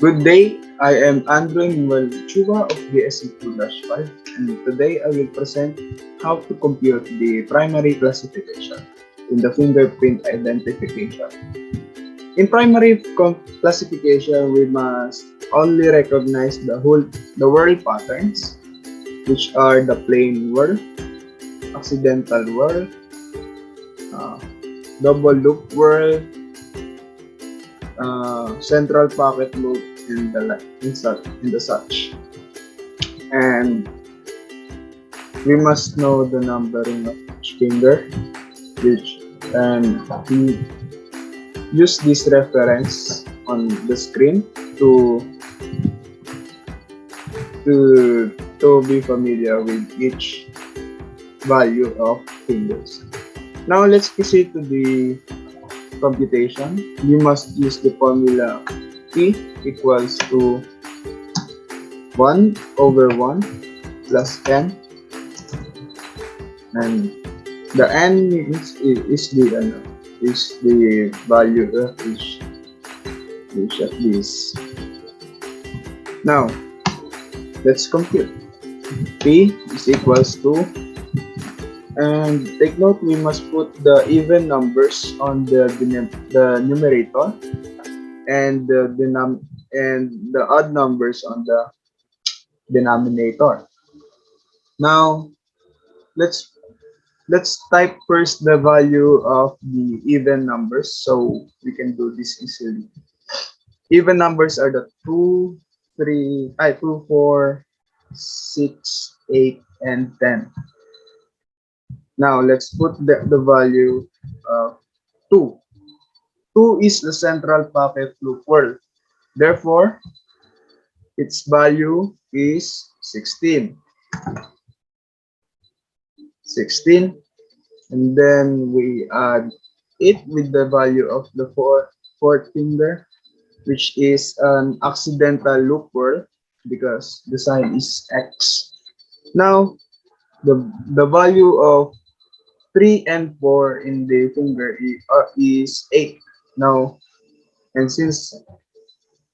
Good day, I am EMMANUEL CHUA of BSc 2-5, and today I will present how to compute the primary classification in the fingerprint identification. In classification, we must only recognize the whirl patterns, which are the plain whirl, accidental whirl, uh, double loop whirl, central pocket loop, and the such. And we must know the numbering of each finger, which and we use this reference on the screen to to be familiar with each value of fingers. Now let's proceed to the computation. We must use the formula P equals to 1 over 1 plus n, and the n is the value of each of these. Now let's compute. P is equals to, and take note, we must put the even numbers on the numerator and the odd numbers on the denominator. Now let's type first the value of the even numbers so we can do this easily. Even numbers are the 2, 4, 6, 8, and 10. Now let's put the value of 2. 2 is the central pocket loop whirl. Therefore, its value is 16. 16. And then we add it with the value of the fourth finger, which is an accidental loop whirl because the sign is X. Now, the value of 3 and 4 in the finger is 8. Now, and since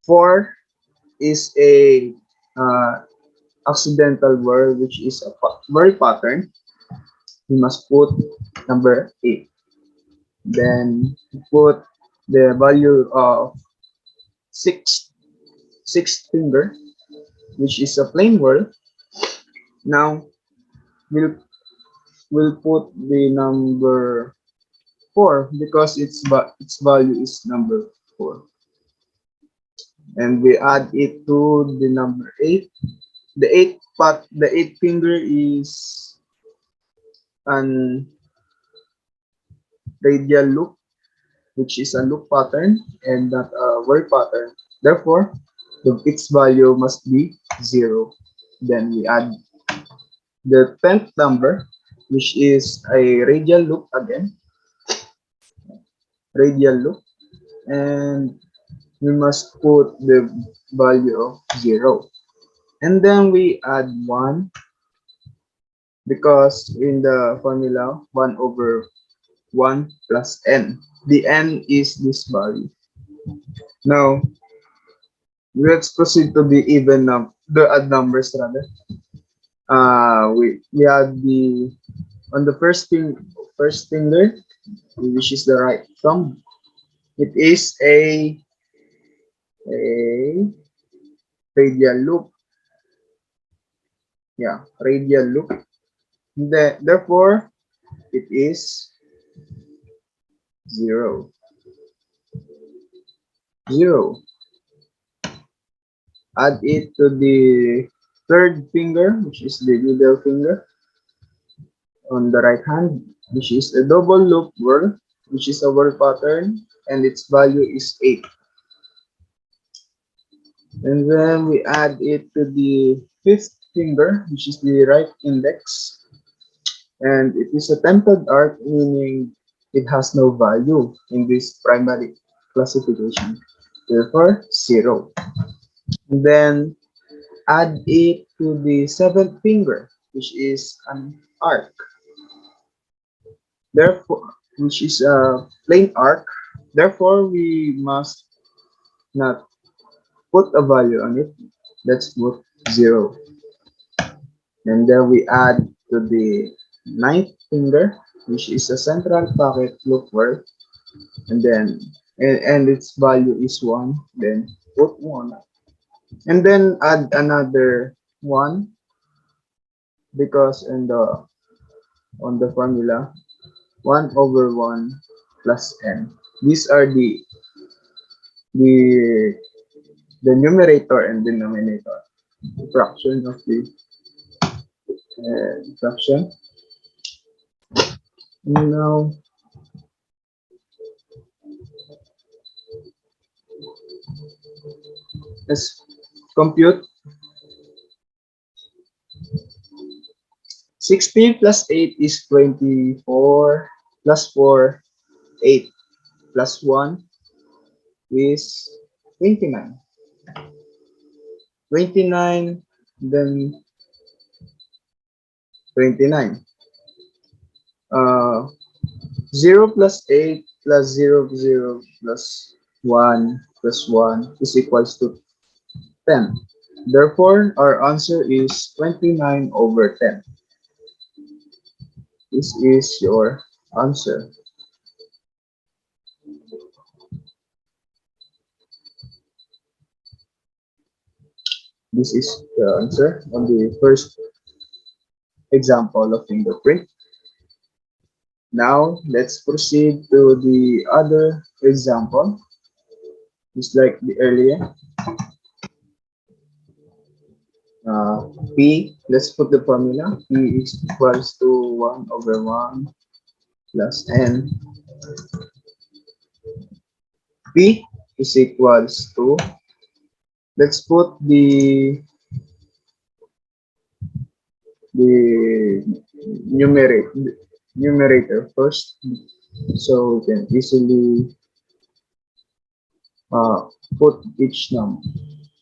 4 is a accidental whirl, which is a whirl pattern, we must put number 8. Then put the value of sixth finger, which is a plain whirl. Now we'll put the number 4 because its value is number 4, and we add it to the number 8. The eighth finger is an radial loop, which is a loop pattern and not a whirl pattern. Therefore, its value must be 0. Then we add the 10th number, which is a radial loop again, and we must put the value of 0. And then we add 1 because in the formula 1 over 1 plus n. The n is this value. Now let's proceed to the the odd numbers rather. We add the on the first finger, which is the right thumb. It is a radial loop. Yeah, radial loop. Therefore, it is 0. 0. Add it to the third finger, which is the middle finger on the right hand, which is a double loop whirl, which is a whirl pattern, and its value is 8. And then we add it to the fifth finger, which is the right index, and it is a tempered arc, meaning it has no value in this primary classification. Therefore, 0. And then add it to the seventh finger, which is an arc. Therefore, which is a plain arc. Therefore, we must not put a value on it. Let's put 0. And then we add to the ninth finger, which is a central pocket loop word, and then and its value is 1. Then put 1, and then add another 1 because in the on the formula 1 over 1 plus n. These are the the numerator and denominator fraction of the fraction. Now let's compute 16 plus 8 is 24 plus 4, 8 plus 1 is 29. 29, then 29. Uh, 0 plus 8 plus 0, 0 plus 1 plus 1 is equals to 10. Therefore, our answer is 29 over 10. This is your answer. This is the answer on the first example of fingerprint. Now, let's proceed to the other example, just like the earlier. P, let's put the formula. P is equals to 1 over 1 plus n. P is equals to, let's put the numerator first, so we can easily put each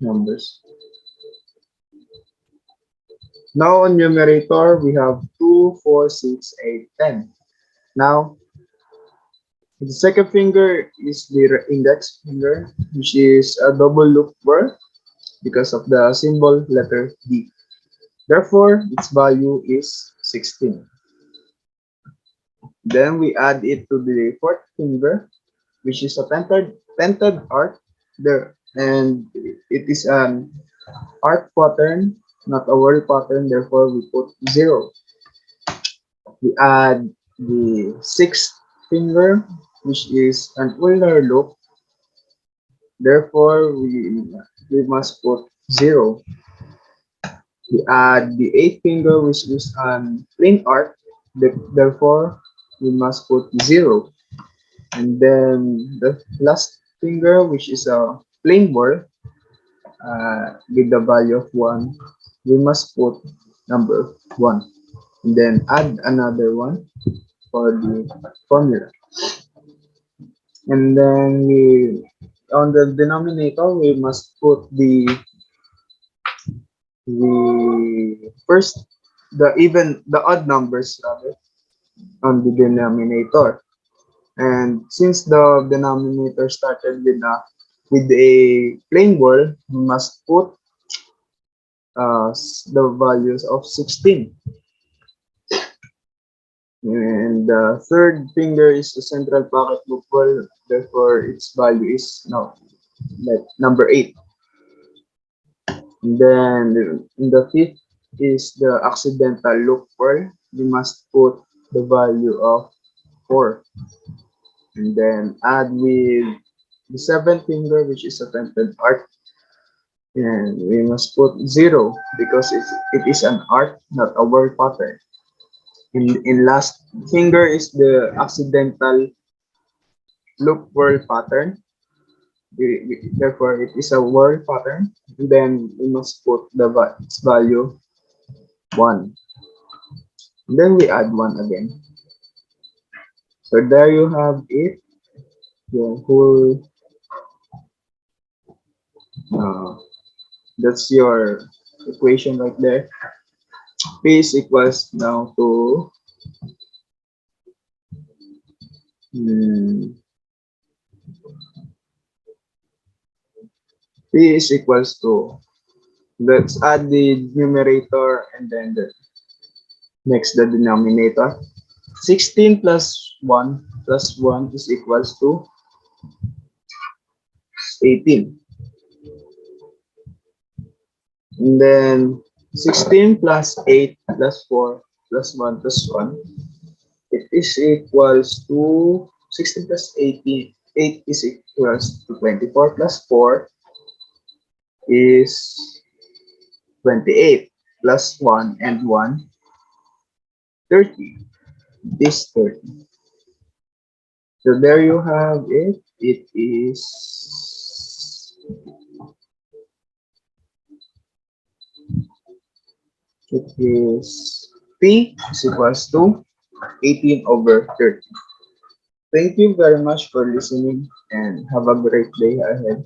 numbers. Now on numerator, we have 2, 4, 6, 8, 10. Now, the second finger is the index finger, which is a double loop word because of the symbol letter D. Therefore, its value is 16. Then we add it to the fourth finger, which is a tented arc there, and it is an arc pattern, not a word pattern. Therefore, we put 0. We add the sixth finger, which is an ulnar loop. Therefore, we must put 0. We add the eighth finger, which is an plain arc. Therefore, we must put 0. And then the last finger, which is a plain word, with the value of 1, we must put number 1. And then add another 1 for the formula. And then on the denominator, we must put the odd numbers rather on the denominator. And since the denominator started with a plain word, we must put the values of 16. And the third finger is the central pocket loop word, therefore its value is now number 8. And then in the fifth is the accidental loop word. We must put the value of 4. And then add with the seventh finger, which is a tented arc. And we must put 0 because it is an arc, not a word pattern. In last finger is the accidental loop word pattern. Therefore, it is a word pattern. And then we must put its value 1. And then we add 1 again. So there you have it. The whole that's your equation right there. P is equals now to 10 P is equals to, let's add the numerator and then the next the denominator. 16 plus 1 is equals to 18. And then 16 plus 8 plus 4 plus 1 plus 1. It is equals to 16 plus 18. 8 is equals to 24 plus 4 is 28 plus 1 and 1, 30. This 30. So there you have it. It is P is equals to 18 over 30. Thank you very much for listening and have a great day ahead.